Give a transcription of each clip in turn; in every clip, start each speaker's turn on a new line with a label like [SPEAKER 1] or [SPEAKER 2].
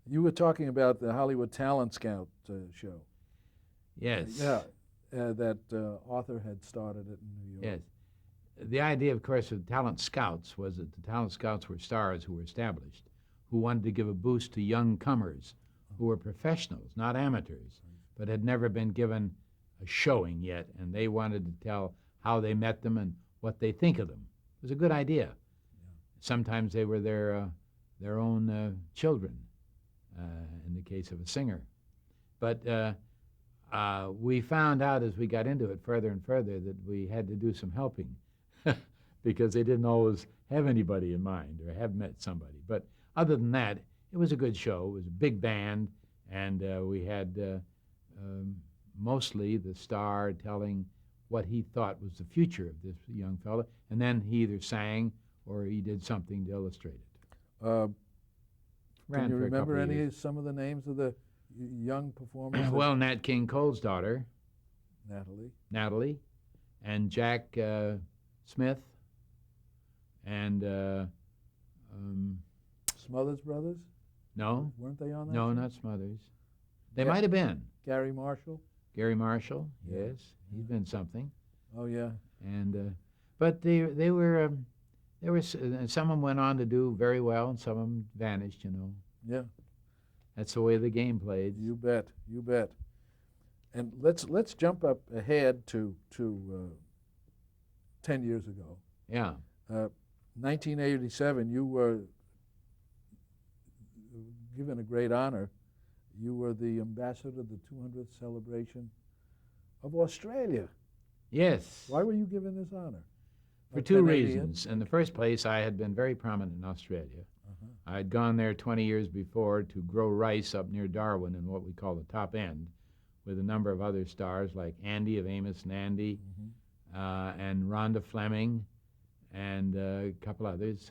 [SPEAKER 1] You were talking about the Hollywood Talent Scout show.
[SPEAKER 2] Yes.
[SPEAKER 1] Yeah, that author had started it in New York.
[SPEAKER 2] Yes. The idea, of course, of talent scouts was that the talent scouts were stars who were established, who wanted to give a boost to young comers who were professionals, not amateurs, but had never been given a showing yet, and they wanted to tell how they met them and what they think of them. It was a good idea.
[SPEAKER 1] Yeah.
[SPEAKER 2] Sometimes they were their own children, in the case of a singer. But we found out as we got into it further and further that we had to do some helping because they didn't always have anybody in mind or have met somebody. But other than that, it was a good show. It was a big band, and we had mostly the star telling what he thought was the future of this young fellow, and then he either sang or he did something to illustrate it.
[SPEAKER 1] Can you remember
[SPEAKER 2] years.
[SPEAKER 1] some of the names of the young performers?
[SPEAKER 2] Well, Nat King Cole's daughter,
[SPEAKER 1] Natalie,
[SPEAKER 2] and Jack Smith, and
[SPEAKER 1] Smothers Brothers?
[SPEAKER 2] no,
[SPEAKER 1] Weren't they on that?
[SPEAKER 2] no,
[SPEAKER 1] show?
[SPEAKER 2] not Smothers. They
[SPEAKER 1] Yeah.
[SPEAKER 2] might have been.
[SPEAKER 1] Gary Marshall?
[SPEAKER 2] Gary Marshall,
[SPEAKER 1] Yeah.
[SPEAKER 2] yes, he's been something.
[SPEAKER 1] Oh, yeah.
[SPEAKER 2] And but they were some of them went on to do very well, and some of them vanished.
[SPEAKER 1] Yeah.
[SPEAKER 2] That's the way the game played.
[SPEAKER 1] You bet. You bet. And let's jump up ahead to 10 years ago.
[SPEAKER 2] Yeah.
[SPEAKER 1] 1987, you were given a great honor. You were the ambassador of the 200th celebration of Australia.
[SPEAKER 2] Yes.
[SPEAKER 1] Why were you given this honor?
[SPEAKER 2] For
[SPEAKER 1] A
[SPEAKER 2] two
[SPEAKER 1] Canadian?
[SPEAKER 2] reasons. In the first place, I had been very prominent in Australia.
[SPEAKER 1] Uh-huh.
[SPEAKER 2] I had gone there 20 years before to grow rice up near Darwin in what we call the top end, with a number of other stars like Andy of Amos and Andy, and Rhonda Fleming, and a couple others,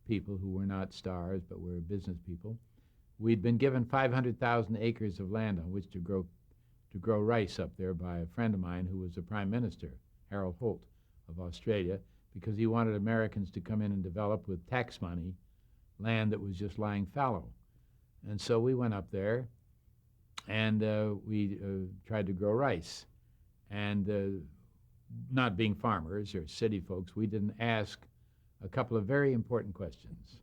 [SPEAKER 2] people who were not stars but were business people. We'd been given 500,000 acres of land on which to grow rice up there by a friend of mine who was the Prime Minister, Harold Holt of Australia, because he wanted Americans to come in and develop with tax money land that was just lying fallow. And so we went up there and we tried to grow rice. And not being farmers or city folks, we didn't ask a couple of very important questions.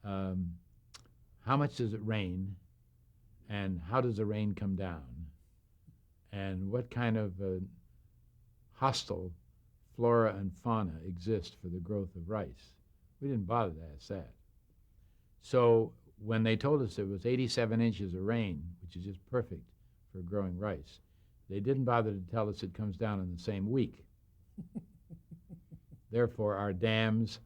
[SPEAKER 2] How much does it rain? And how does the rain come down? And what kind of hostile flora and fauna exist for the growth of rice? We didn't bother to ask that. So when they told us it was 87 inches of rain, which is just perfect for growing rice, they didn't bother to tell us it comes down in the same week. Therefore, our dams,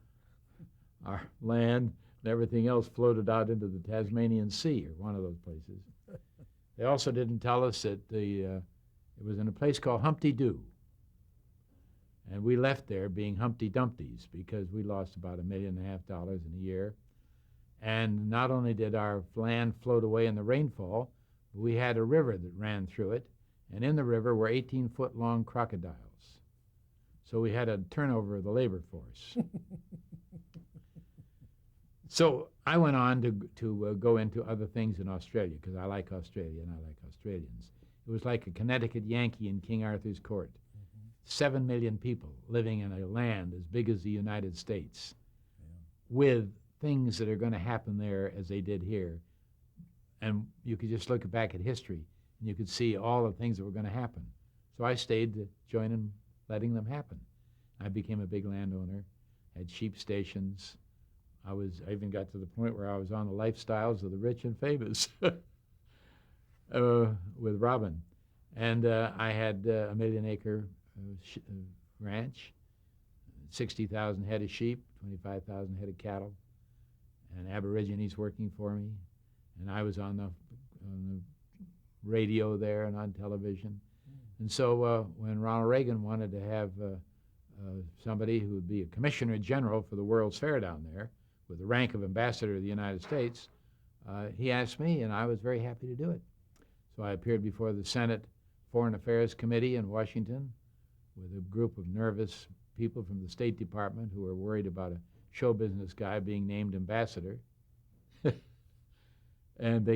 [SPEAKER 2] our land, and everything else floated out into the Tasmanian Sea, or one of those places. They also didn't tell us that it was in a place called Humpty Doo. And we left there being Humpty Dumpties because we lost about $1.5 million in a year. And not only did our land float away in the rainfall, but we had a river that ran through it, and in the river were 18-foot-long crocodiles. So we had a turnover of the labor force. So I went on to go into other things in Australia because I like Australia and I like Australians. It was like a Connecticut Yankee in King Arthur's court. 7 million people living in a land as big as the United States, with things that are going to happen there as they did here. And you could just look back at history and you could see all the things that were going to happen. So I stayed to join in letting them happen. I became a big landowner, had sheep stations. I even got to the point where I was on the lifestyles of the rich and famous with Robin. And I had a 1 million acre ranch, 60,000 head of sheep, 25,000 head of cattle, and Aborigines working for me. And I was on the radio there and on television. And so when Ronald Reagan wanted to have somebody who would be a commissioner general for the World's Fair down there with the rank of ambassador of the United States, he asked me, and I was very happy to do it. So I appeared before the Senate Foreign Affairs Committee in Washington with a group of nervous people from the State Department who were worried about a show business guy being named ambassador. And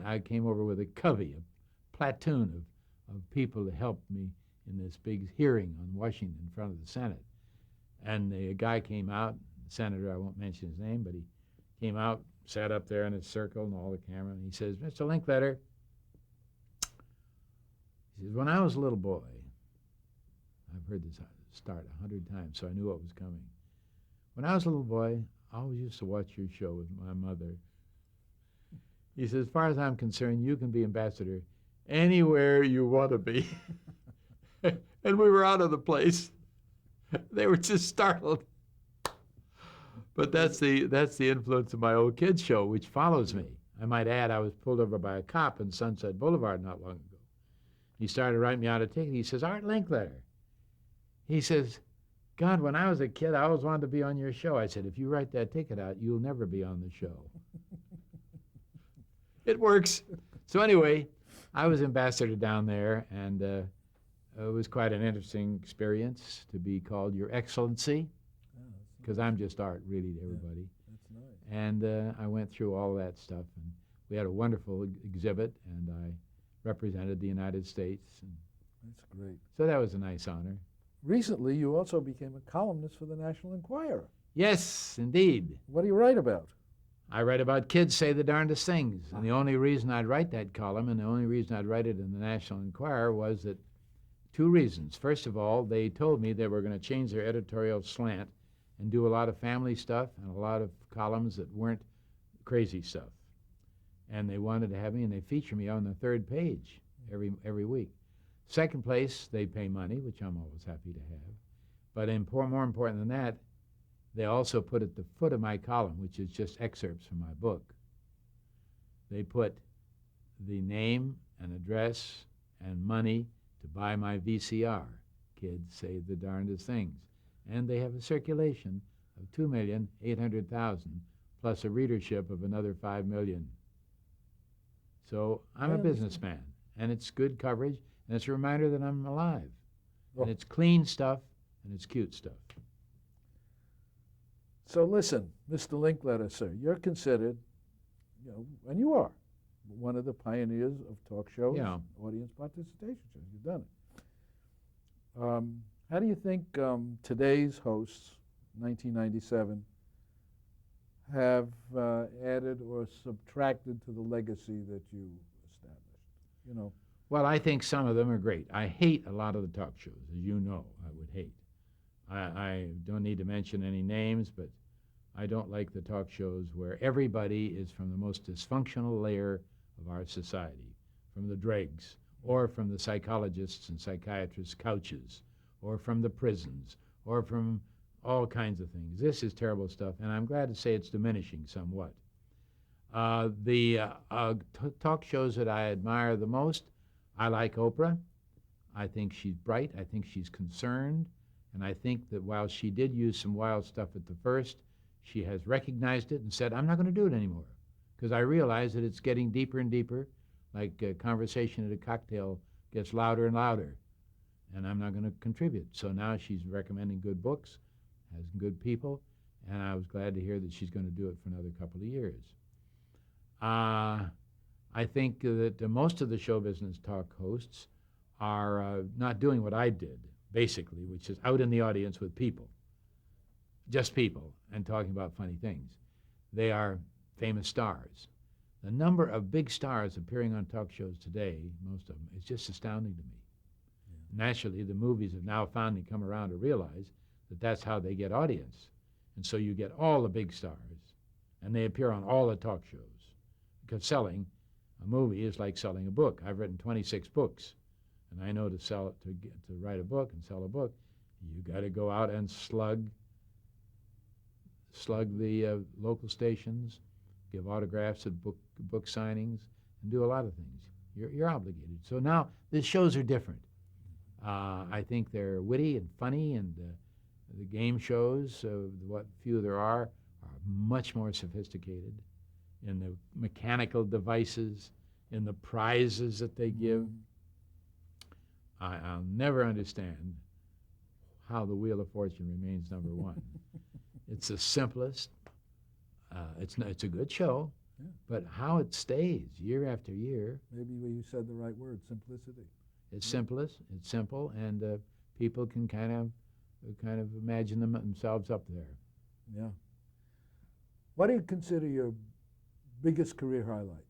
[SPEAKER 2] I came over with a covey, a platoon of people to help me in this big hearing on Washington in front of the Senate. And the guy came out, the senator, I won't mention his name, but he came out, sat up there in a circle and all the camera, and he says, "Mr. Linkletter," he says, "when I was a little boy," I've heard this start 100 times, so I knew what was coming. "When I was a little boy, I always used to watch your show with my mother." He says, "as far as I'm concerned, you can be ambassador anywhere you want to be." And we were out of the place. They were just startled. But that's the influence of my old kids show, which follows me. I might add, I was pulled over by a cop in Sunset Boulevard not long ago. He started writing me out a ticket. He says, "Art Linkletter." He says, "God, when I was a kid, I always wanted to be on your show." I said, "If you write that ticket out, you'll never be on the show." It works. So anyway, I was ambassador down there, and it was quite an interesting experience to be called Your Excellency, because I'm just Art, really, to everybody.
[SPEAKER 1] Yeah, that's nice.
[SPEAKER 2] And I went through all that stuff, and we had a wonderful exhibit, and I represented the United States. And
[SPEAKER 1] That's great.
[SPEAKER 2] so that was a nice honor.
[SPEAKER 1] Recently, you also became a columnist for the National Enquirer.
[SPEAKER 2] Yes, indeed.
[SPEAKER 1] What do you write about?
[SPEAKER 2] I write about kids say the darndest things. And the only reason I'd write that column and the only reason I'd write it in the National Enquirer was that two reasons. First of all, they told me they were going to change their editorial slant and do a lot of family stuff and a lot of columns that weren't crazy stuff. And they wanted to have me, and they feature me on the third page every week. Second place, they pay money, which I'm always happy to have. But more important than that, they also put at the foot of my column, which is just excerpts from my book, they put the name and address and money to buy my VCR, Kids Say the Darndest Things. And they have a circulation of 2,800,000 plus a readership of another 5 million. So I'm a businessman, and it's good coverage, and it's a reminder that I'm alive. And it's clean stuff, and it's cute stuff.
[SPEAKER 1] So listen, Mr. Linkletter, sir, you're considered, and you are, one of the pioneers of talk shows, audience participation shows. You've done it. How do you think today's hosts, 1997, have added or subtracted to the legacy that you established?
[SPEAKER 2] Well, I think some of them are great. I hate a lot of the talk shows, as you know I would hate. I don't need to mention any names, but I don't like the talk shows where everybody is from the most dysfunctional layer of our society, from the dregs, or from the psychologists and psychiatrists' couches, or from the prisons, or from all kinds of things. This is terrible stuff, and I'm glad to say it's diminishing somewhat. The talk shows that I admire the most, I like Oprah. I think she's bright. I think she's concerned. And I think that while she did use some wild stuff at the first, she has recognized it and said, "I'm not going to do it anymore," because I realize that it's getting deeper and deeper, like a conversation at a cocktail gets louder and louder, and I'm not going to contribute. So now she's recommending good books, has good people, and I was glad to hear that she's going to do it for another couple of years. I think that most of the show business talk hosts are not doing what I did, basically, which is out in the audience with people, just people, and talking about funny things. They are famous stars. The number of big stars appearing on talk shows today, most of them, is just astounding to me. Yeah. Naturally, the movies have now finally come around to realize that that's how they get audience. And so you get all the big stars, and they appear on all the talk shows. Because selling a movie is like selling a book. I've written 26 books. And I know to write a book and sell a book, you got to go out and slug the local stations, give autographs at book signings, and do a lot of things. You're obligated. So now the shows are different. I think they're witty and funny, and the game shows, what few there are much more sophisticated in the mechanical devices, in the prizes that they give. I'll never understand how the Wheel of Fortune remains number one. It's the simplest. It's a good show,
[SPEAKER 1] Yeah.
[SPEAKER 2] But how it stays year after year,
[SPEAKER 1] Maybe you said the right word, simplicity.
[SPEAKER 2] it's it's simple, and people can kind of imagine themselves up there.
[SPEAKER 1] Yeah. What do you consider your biggest career highlight?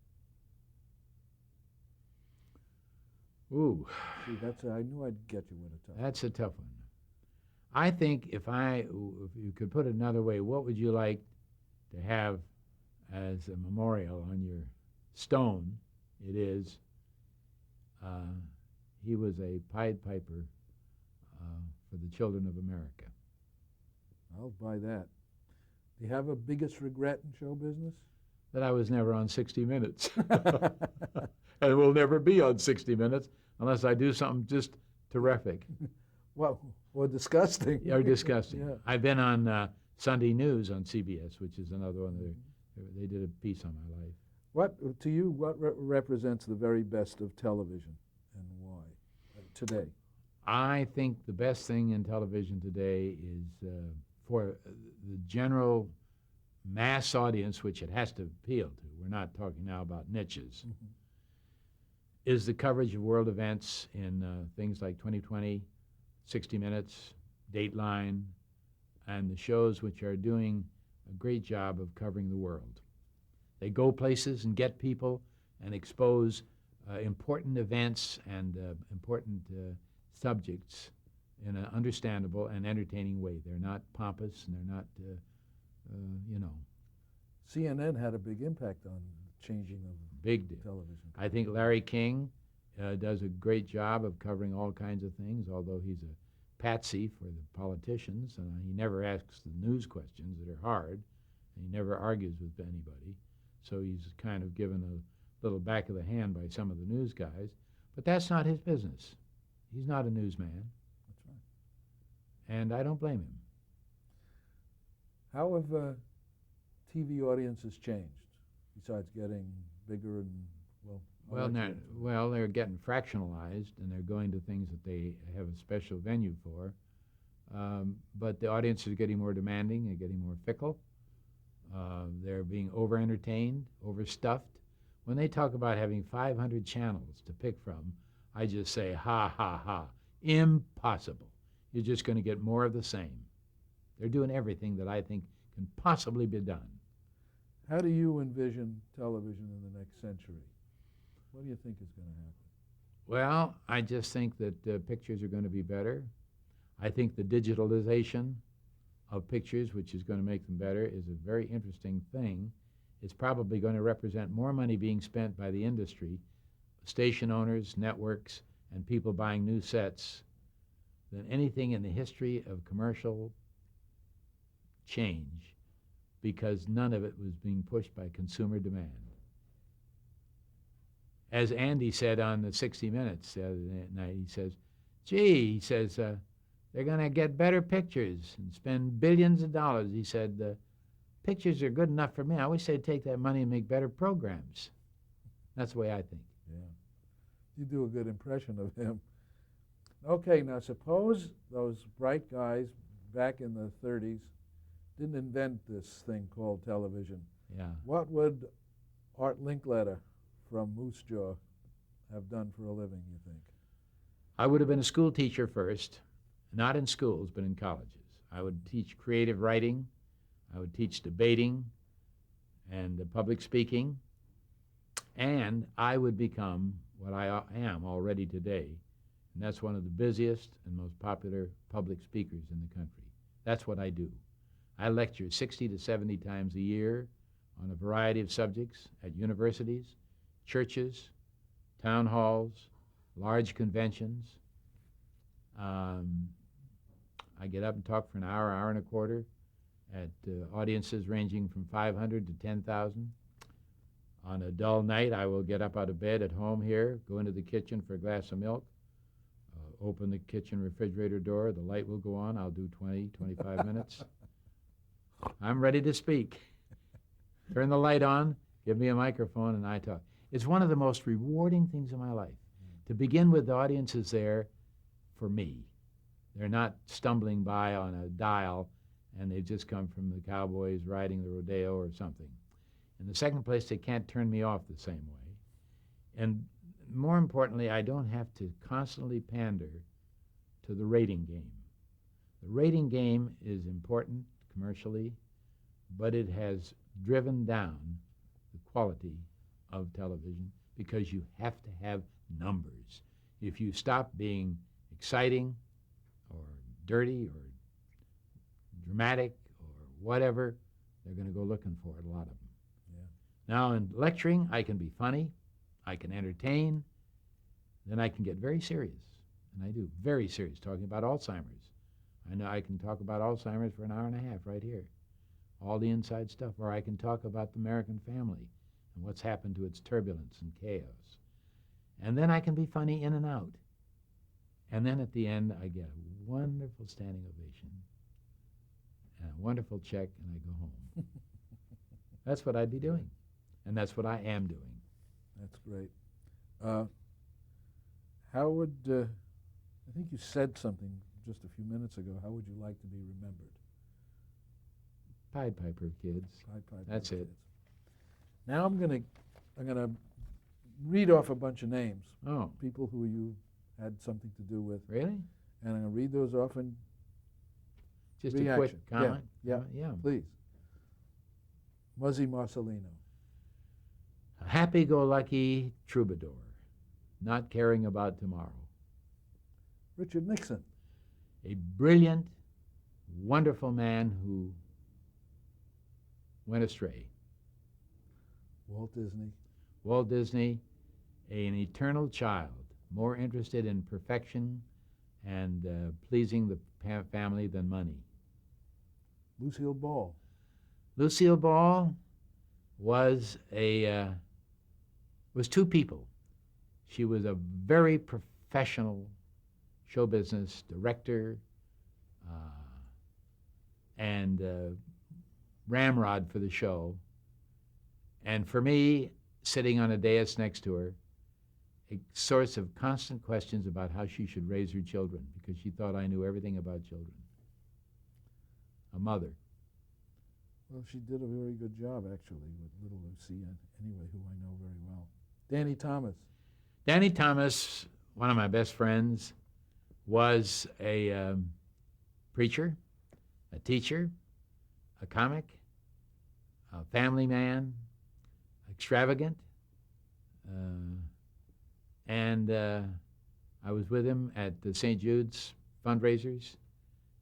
[SPEAKER 2] Ooh,
[SPEAKER 1] See, I knew I'd get you with a tough.
[SPEAKER 2] that's a tough one. I think if you could put it another way, what would you like to have as a memorial on your stone? It is, he was a Pied Piper for the children of America.
[SPEAKER 1] I'll buy that. Do you have a biggest regret in show business?
[SPEAKER 2] That I was never on 60 Minutes. And will never be on 60 Minutes unless I do something just terrific.
[SPEAKER 1] Well, or disgusting.
[SPEAKER 2] Or disgusting.
[SPEAKER 1] Yeah.
[SPEAKER 2] I've been on Sunday News on CBS, which is another one. They did a piece on my life.
[SPEAKER 1] What, to you, what represents the very best of television and why today?
[SPEAKER 2] I think the best thing in television today is for the general mass audience, which it has to appeal to. We're not talking now about niches.
[SPEAKER 1] Mm-hmm.
[SPEAKER 2] Is the coverage of world events in things like 2020, 60 Minutes, Dateline, and the shows which are doing a great job of covering the world. They go places and get people and expose important events and important subjects in an understandable and entertaining way. They're not pompous and they're not,
[SPEAKER 1] CNN had a big impact on changing of
[SPEAKER 2] big deal.
[SPEAKER 1] television.
[SPEAKER 2] I think Larry King does a great job of covering all kinds of things, although he's a patsy for the politicians, and he never asks the news questions that are hard, and he never argues with anybody. So he's kind of given a little back of the hand by some of the news guys, but that's not his business. He's not a newsman.
[SPEAKER 1] That's right.
[SPEAKER 2] And I don't blame him.
[SPEAKER 1] How have TV audiences changed, besides getting bigger and,
[SPEAKER 2] Well, they're getting fractionalized, and they're going to things that they have a special venue for. But the audience is getting more demanding. They're getting more fickle. They're being over-entertained, overstuffed. When they talk about having 500 channels to pick from, I just say, ha, ha, ha. Impossible. You're just going to get more of the same. They're doing everything that I think can possibly be done.
[SPEAKER 1] How do you envision television in the next century? What do you think is going to happen?
[SPEAKER 2] Well, I just think that pictures are going to be better. I think the digitalization of pictures, which is going to make them better, is a very interesting thing. It's probably going to represent more money being spent by the industry, station owners, networks, and people buying new sets than anything in the history of commercial change, because none of it was being pushed by consumer demand. As Andy said on the 60 Minutes the other night, he says, gee, he says, they're going to get better pictures and spend billions of dollars. He said, pictures are good enough for me. I wish they'd take that money and make better programs. That's the way I think.
[SPEAKER 1] Yeah. You do a good impression of him. Okay, now suppose those bright guys back in the 30s didn't invent this thing called television.
[SPEAKER 2] Yeah.
[SPEAKER 1] What would Art Linkletter from Moose Jaw have done for a living, you think?
[SPEAKER 2] I would have been a school teacher first, not in schools, but in colleges. I would teach creative writing. I would teach debating and public speaking. And I would become what I am already today, and that's one of the busiest and most popular public speakers in the country. That's what I do. I lecture 60 to 70 times a year on a variety of subjects at universities, churches, town halls, large conventions. I get up and talk for an hour, hour and a quarter at audiences ranging from 500 to 10,000. On a dull night, I will get up out of bed at home here, go into the kitchen for a glass of milk, open the kitchen refrigerator door, the light will go on, I'll do 20, 25 minutes. I'm ready to speak. Turn the light on, give me a microphone, and I talk. It's one of the most rewarding things in my life. To begin with, the audience is there for me. They're not stumbling by on a dial, and they've just come from the Cowboys riding the rodeo or something. In the second place, they can't turn me off the same way. And more importantly, I don't have to constantly pander to the rating game. The rating game is important commercially, but it has driven down the quality of television because you have to have numbers. If you stop being exciting or dirty or dramatic or whatever, they're going to go looking for it, a lot of them. Yeah. Now, in lecturing, I can be funny, I can entertain, then I can get very serious. And I do, very serious, talking about Alzheimer's. I know I can talk about Alzheimer's for an hour and a half right here, all the inside stuff. Or I can talk about the American family and what's happened to its turbulence and chaos. And then I can be funny in and out. And then at the end, I get a wonderful standing ovation and a wonderful check, and I go home. That's what I'd be doing, and that's what I am doing.
[SPEAKER 1] That's great. How would, I think you said something just a few minutes ago, how would you like to be remembered?
[SPEAKER 2] Pied Piper of kids.
[SPEAKER 1] Pied Piper
[SPEAKER 2] That's
[SPEAKER 1] of
[SPEAKER 2] it.
[SPEAKER 1] kids. Now I'm gonna read off a bunch of names.
[SPEAKER 2] Oh.
[SPEAKER 1] People who you had something to do with.
[SPEAKER 2] Really?
[SPEAKER 1] And I'm gonna read those off and
[SPEAKER 2] Just
[SPEAKER 1] reaction.
[SPEAKER 2] a quick comment?
[SPEAKER 1] Yeah,
[SPEAKER 2] Yeah.
[SPEAKER 1] please. Muzzy Marcelino.
[SPEAKER 2] A happy-go-lucky troubadour, not caring about tomorrow.
[SPEAKER 1] Richard Nixon.
[SPEAKER 2] A brilliant, wonderful man who went astray.
[SPEAKER 1] Walt Disney.
[SPEAKER 2] Walt Disney, an eternal child, more interested in perfection and pleasing the family than money.
[SPEAKER 1] Lucille Ball.
[SPEAKER 2] Lucille Ball was two people. She was a very professional show business director and ramrod for the show. And for me, sitting on a dais next to her, a source of constant questions about how she should raise her children, because she thought I knew everything about children. A mother.
[SPEAKER 1] Well, she did a very good job, actually, with little Lucy, anyway, who I know very well. Danny Thomas.
[SPEAKER 2] Danny Thomas, one of my best friends, was a preacher, a teacher, a comic, a family man, extravagant, and I was with him at the St. Jude's fundraisers,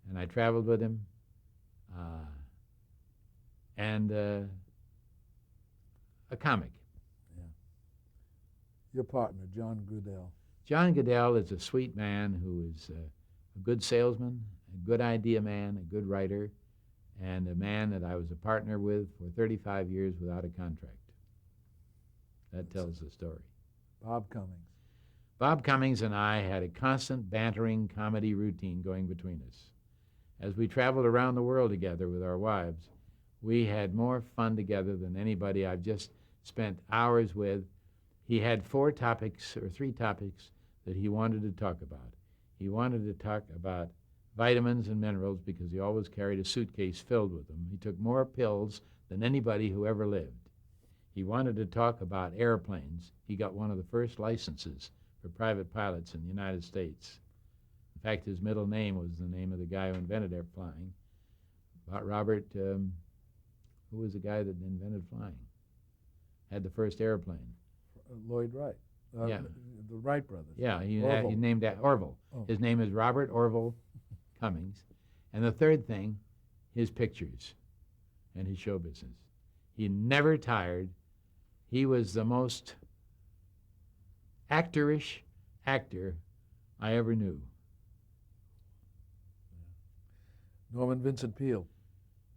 [SPEAKER 2] and I traveled with him, and a comic.
[SPEAKER 1] Yeah. Your partner, John Goodell.
[SPEAKER 2] John Goodell is a sweet man who is a good salesman, a good idea man, a good writer, and a man that I was a partner with for 35 years without a contract. That tells the story.
[SPEAKER 1] Bob Cummings.
[SPEAKER 2] Bob Cummings and I had a constant bantering comedy routine going between us. As we traveled around the world together with our wives, we had more fun together than anybody I've just spent hours with. He had 3 topics that he wanted to talk about. He wanted to talk about vitamins and minerals because he always carried a suitcase filled with them. He took more pills than anybody who ever lived. He wanted to talk about airplanes. He got one of the first licenses for private pilots in the United States. In fact, his middle name was the name of the guy who invented air flying. Robert, who was the guy that invented flying? Had the first airplane.
[SPEAKER 1] Lloyd Wright.
[SPEAKER 2] Yeah.
[SPEAKER 1] The Wright brothers.
[SPEAKER 2] Yeah, he named that Orville.
[SPEAKER 1] Oh.
[SPEAKER 2] His name is Robert Orville Cummings. And the third thing, his pictures and his show business. He never tired. He was the most actorish actor I ever knew.
[SPEAKER 1] Norman Vincent Peale.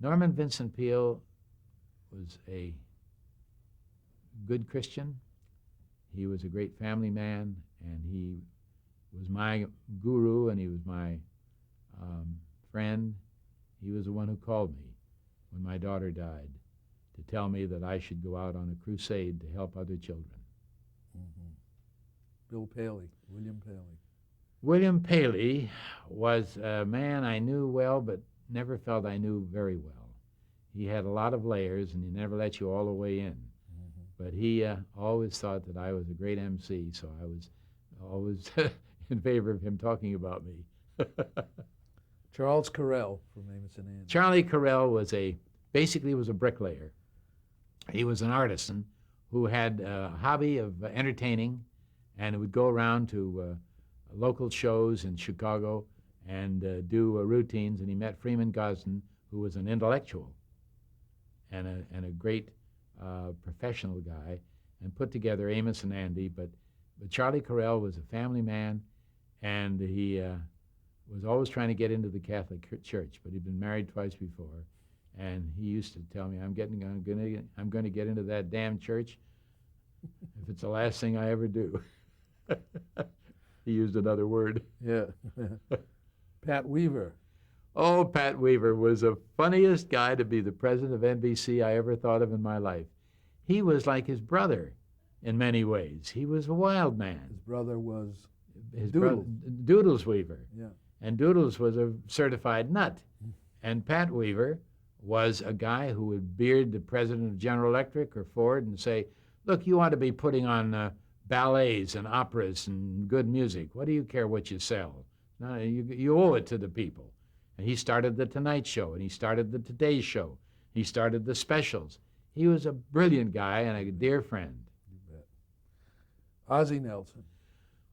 [SPEAKER 2] Norman Vincent Peale was a good Christian. He was a great family man, and he was my guru, and he was my friend. He was the one who called me when my daughter died to tell me that I should go out on a crusade to help other children.
[SPEAKER 1] Mm-hmm. Bill Paley, William Paley.
[SPEAKER 2] William Paley was a man I knew well, but never felt I knew very well. He had a lot of layers, and he never let you all the way in. But he always thought that I was a great MC, so I was always in favor of him talking about me.
[SPEAKER 1] Charles Carell from Amos and Andy.
[SPEAKER 2] Charlie Carell basically was a bricklayer. He was an artisan who had a hobby of entertaining, and would go around to local shows in Chicago and do routines. And he met Freeman Gosden, who was an intellectual and a great professional guy, and put together Amos and Andy. But Charlie Carell was a family man, and he was always trying to get into the Catholic Church, but he'd been married twice before. And he used to tell me, I'm going to get into that damn church if it's the last thing I ever do. He used another word.
[SPEAKER 1] Yeah. Pat Weaver.
[SPEAKER 2] Oh, Pat Weaver was the funniest guy to be the president of NBC I ever thought of in my life. He was like his brother in many ways. He was a wild man.
[SPEAKER 1] His brother was
[SPEAKER 2] Doodles. Doodles Weaver.
[SPEAKER 1] Yeah.
[SPEAKER 2] And Doodles was a certified nut. And Pat Weaver was a guy who would beard the president of General Electric or Ford and say, look, you ought to be putting on ballets and operas and good music. What do you care what you sell? No, you owe it to the people. And he started the Tonight Show, and he started the Today Show. He started the specials. He was a brilliant guy and a dear friend.
[SPEAKER 1] You bet. Ozzie Nelson.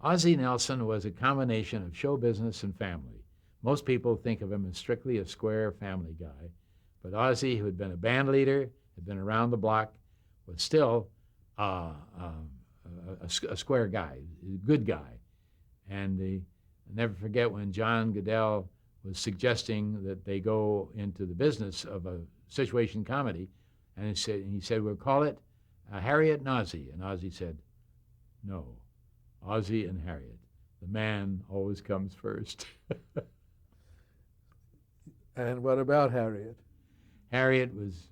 [SPEAKER 2] Ozzie Nelson was a combination of show business and family. Most people think of him as strictly a square family guy. But Ozzie, who had been a band leader, had been around the block, was still a square guy, a good guy. And I'll never forget when John Goodell was suggesting that they go into the business of a situation comedy, and he said, we'll call it Harriet and Ozzie. And Ozzie said, no, Ozzie and Harriet. The man always comes first.
[SPEAKER 1] And what about Harriet?
[SPEAKER 2] Harriet was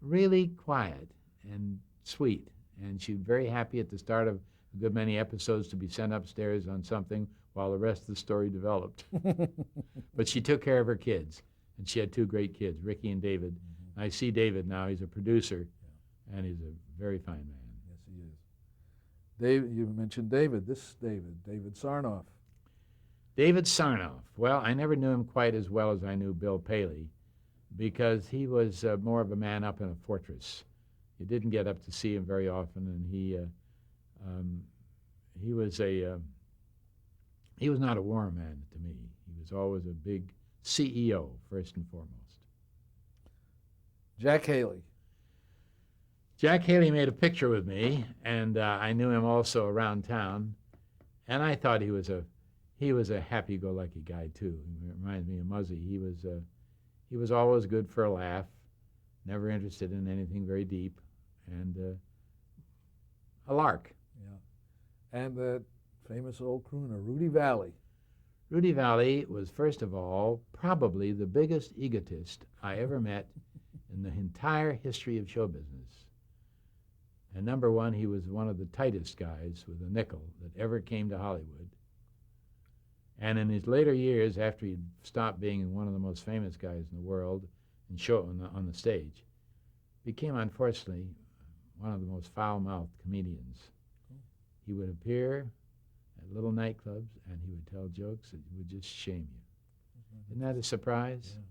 [SPEAKER 2] really quiet and sweet, and she was very happy at the start of a good many episodes to be sent upstairs on something while the rest of the story developed. But she took care of her kids, and she had two great kids, Ricky and David. Mm-hmm. I see David now. He's a producer, and he's a very fine man.
[SPEAKER 1] Yes, he is. David, you mentioned David. David Sarnoff.
[SPEAKER 2] David Sarnoff. Well, I never knew him quite as well as I knew Bill Paley, because he was more of a man up in a fortress. You didn't get up to see him very often, and he was not a war man to me. He was always a big CEO, first and foremost.
[SPEAKER 1] Jack Haley.
[SPEAKER 2] Jack Haley made a picture with me, and I knew him also around town, and I thought he was a happy-go-lucky guy too. He reminds me of Muzzy. He was always good for a laugh, never interested in anything very deep, and a lark.
[SPEAKER 1] Yeah. And the famous old crooner, Rudy Valley.
[SPEAKER 2] Rudy Valley was, first of all, probably the biggest egotist I ever met in the entire history of show business. And number one, he was one of the tightest guys with a nickel that ever came to Hollywood. And in his later years, after he'd stopped being one of the most famous guys in the world and show on the stage, became, unfortunately, one of the most foul-mouthed comedians. He would appear at little nightclubs, and he would tell jokes that would just shame you. Isn't that a surprise?
[SPEAKER 1] Yeah.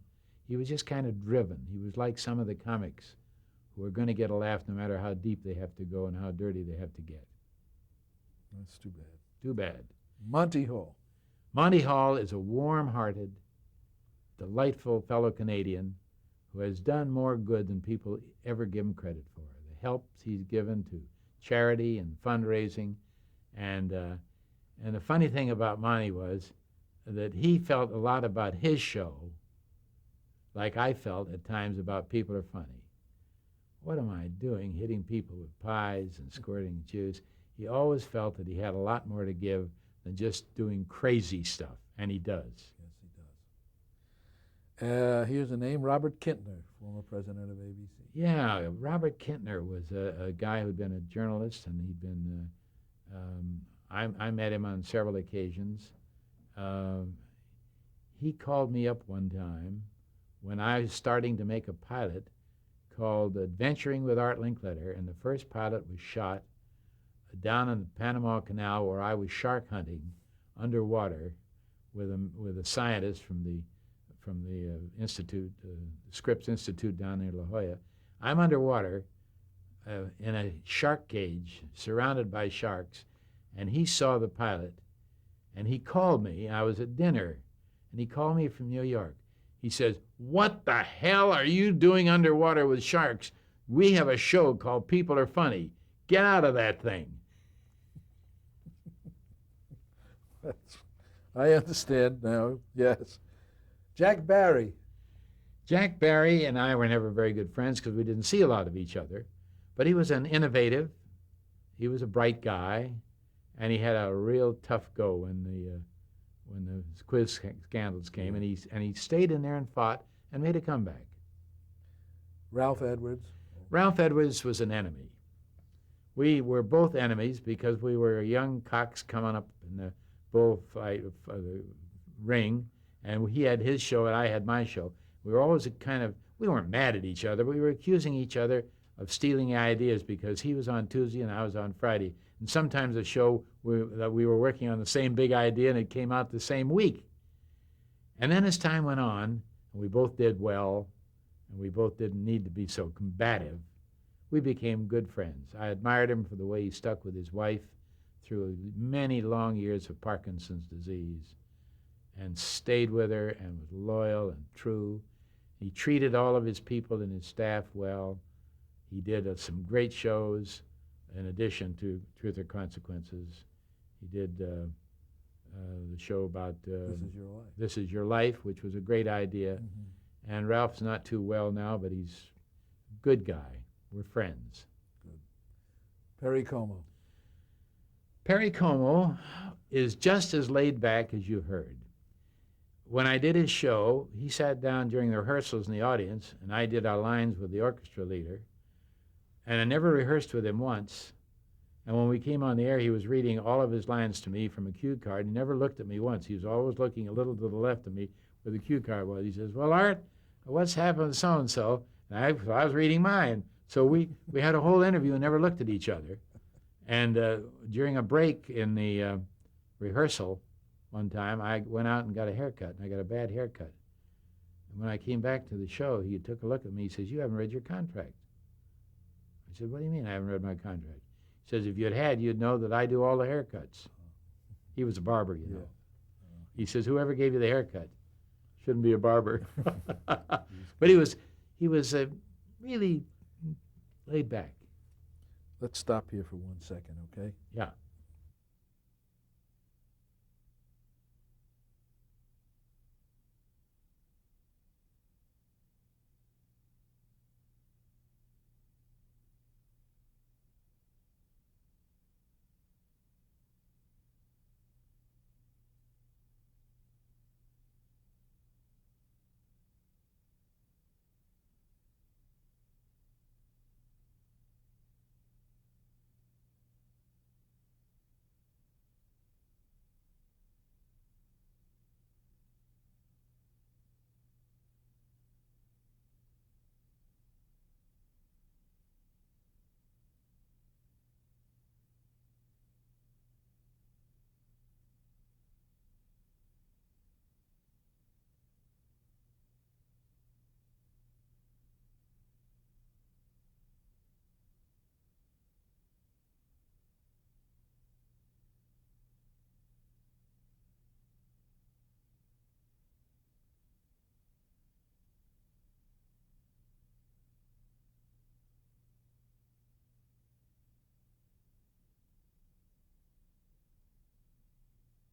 [SPEAKER 2] He was just kind of driven. He was like some of the comics who are going to get a laugh no matter how deep they have to go and how dirty they have to get.
[SPEAKER 1] That's too bad.
[SPEAKER 2] Too bad.
[SPEAKER 1] Monty Hall.
[SPEAKER 2] Monty Hall is a warm-hearted, delightful fellow Canadian who has done more good than people ever give him credit for. The help he's given to charity and fundraising, and the funny thing about Monty was that he felt a lot about his show like I felt at times about People Are Funny. What am I doing, hitting people with pies and squirting juice? He always felt that he had a lot more to give than just doing crazy stuff, and he does.
[SPEAKER 1] Yes, he does. Here's a name, Robert Kintner, former president of ABC.
[SPEAKER 2] Yeah, Robert Kintner was a guy who'd been a journalist, and he'd been, I met him on several occasions. He called me up one time when I was starting to make a pilot called Adventuring with Art Linkletter, and the first pilot was shot down in the Panama Canal where I was shark hunting underwater with a scientist from the institute, Scripps Institute down near La Jolla. I'm underwater in a shark cage surrounded by sharks, and he saw the pilot, and he called me. I was at dinner, and he called me from New York. He says, "What the hell are you doing underwater with sharks? We have a show called People Are Funny. Get out of that thing."
[SPEAKER 1] I understand now, yes. Jack Barry.
[SPEAKER 2] Jack Barry and I were never very good friends because we didn't see a lot of each other, but he was an innovative, he was a bright guy, and he had a real tough go when the quiz scandals came, and he stayed in there and fought and made a comeback.
[SPEAKER 1] Ralph Edwards.
[SPEAKER 2] Ralph Edwards was an enemy. We were both enemies because we were young cocks coming up in the bullfight of the ring, and he had his show and I had my show. We were always we weren't mad at each other, but we were accusing each other of stealing ideas because he was on Tuesday and I was on Friday. And sometimes a show that we were working on the same big idea and it came out the same week. And then as time went on, and we both did well, and we both didn't need to be so combative, we became good friends. I admired him for the way he stuck with his wife through many long years of Parkinson's disease and stayed with her and was loyal and true. He treated all of his people and his staff well. He did some great shows in addition to Truth or Consequences. He did the show about
[SPEAKER 1] This Is Your Life.
[SPEAKER 2] This Is Your Life, which was a great idea. Mm-hmm. And Ralph's not too well now, but he's a good guy. We're friends.
[SPEAKER 1] Good. Perry Como.
[SPEAKER 2] Perry Como is just as laid back as you heard. When I did his show, he sat down during the rehearsals in the audience, and I did our lines with the orchestra leader, and I never rehearsed with him once. And when we came on the air, he was reading all of his lines to me from a cue card. He never looked at me once. He was always looking a little to the left of me where the cue card was. He says, "Well, Art, what's happened to so-and-so?" And I was reading mine. So we had a whole interview and never looked at each other. And during a break in the rehearsal one time, I went out and got a haircut, and I got a bad haircut. And when I came back to the show, he took a look at me. He says, "You haven't read your contract." I said, "What do you mean I haven't read my contract?" He says, "If you'd know that I do all the haircuts." He was a barber, you know. He says, "Whoever gave you the haircut shouldn't be a barber." But he was really laid back.
[SPEAKER 1] Let's stop here for 1 second, okay?
[SPEAKER 2] Yeah.